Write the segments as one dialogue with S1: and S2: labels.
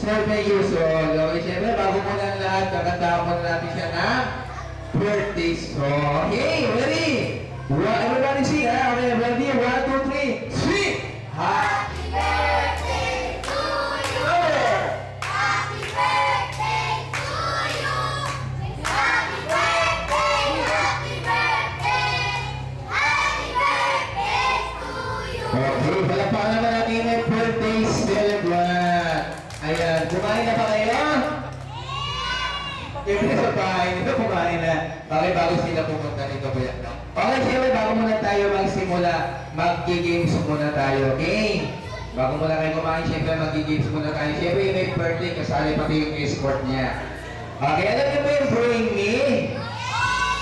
S1: 7 years old. Okay, syempre, bago mo na ang lahat, kakantahan mo na natin siya ng birthday song. Okay, ready? Everybody sing, ha? Okay, ready? 1, 2, 3, sing!
S2: Happy birthday to you. Happy birthday to you. Happy birthday, happy birthday. Happy birthday to you.
S1: Okay, palakpakan naman natin yung birthday celebrant. Ayan, kumain na ba kayo? Siyempre sa bahay nito, kumain na. Okay, bago sila pumunta nito po yan. Okay, siyempre, bago muna tayo magsimula, mag-games muna tayo, okay? Bago muna kayo kumain, siyempre, mag-games muna tayo. Siyempre, yung may birthday, kasali pati yung escort niya. Okay, alam niyo ba yung Bring Me?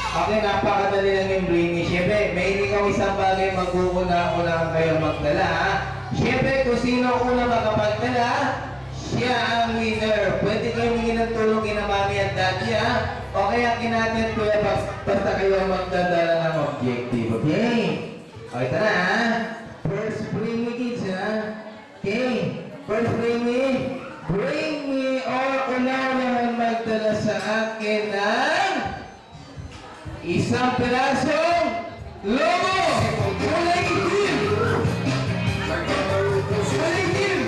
S1: Okay, napakadali lang yung Bring Me. Siyempre, may ikaw isang bagay, mag-uuna-una kayo magdala, ha? Siyempre, kung sino una makapagdala, siya ang winner. Pwede kayo humingi ng tulong kina mami at daddy, ha? Okay, ang kinatid ko yan, basta kayo magdadala ng objective, okay? Okay, tara, ha? First, bring me kids, ha? Okay, first bring me or unaw naman magdala sa akin ng isang pirasong logo! Kulay itim! Kulay itim!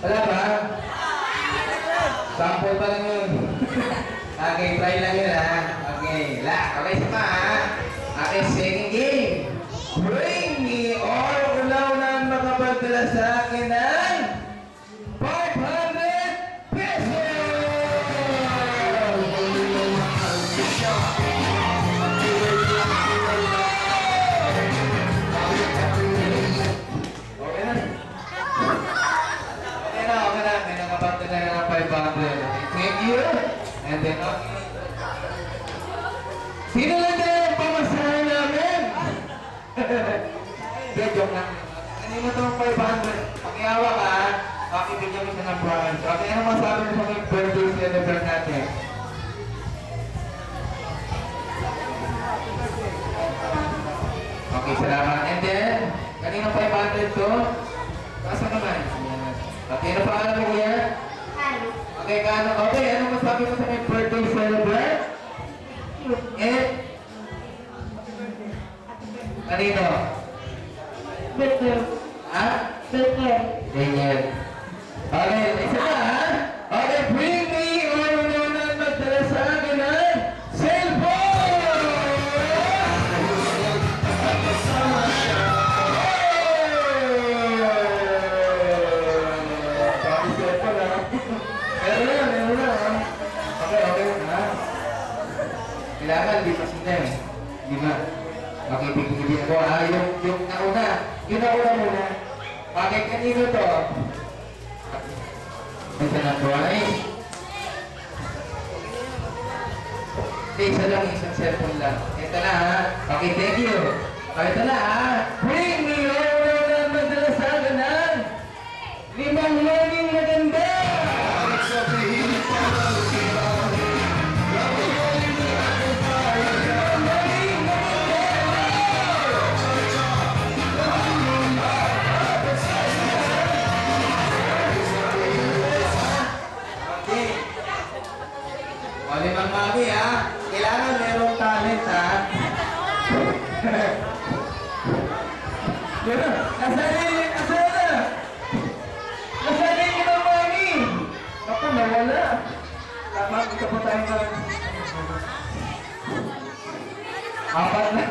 S1: Wala ba? Sample pa lang yun. Okay, try lang yun, ha? Okay, okay, isa pa, ha? Okay, second game. Bring me or unaw na makapagdala sa akin ng 500 pesos! Okay na. Okay na. May nakapagdala na ng 500. Thank you. And then, okay. Sino lang tayo ang pamasahan namin? Hindi, joke lang. Kanina itong 500. Pakiawa ka, ha? Pakibigyan mo siya ng prize. Okay, ano masabi mo sa mga birthday celebrant natin? Okay, salamat. And then, kanina 500 to. Kasa naman? Okay, ano pa alam mo kuya? Okay, kano? Okay, ano masabi mo sa mga birthday celebrant? And? Kanino?
S2: Birthday.
S1: Ha?
S2: Birthday.
S1: Ganyan. Okay, isa pa ha? Okay, bring me or unanan magdala sa akin ng cellphone! Sabi cellphone ha? Meron na ha? Okay, ha? Kailangan, di pa sila eh. Di ba? Okay, bigyan ko ha? Yung nauna. Yung nauna muna. Bakit kanino to? Isa na prize. Isa lang, isang cellphone lang. Ito na ha. Okay, thank you. Okay, ito na ha. Bring me over na magdala sa akin ha. 5 loging maganda. O, 5 mami ha. Kailangan merong talent ha. Nasaan na? Nasaan na yung 5 mami? Ako, nawala. Tama, ito po tayo na. 4 na.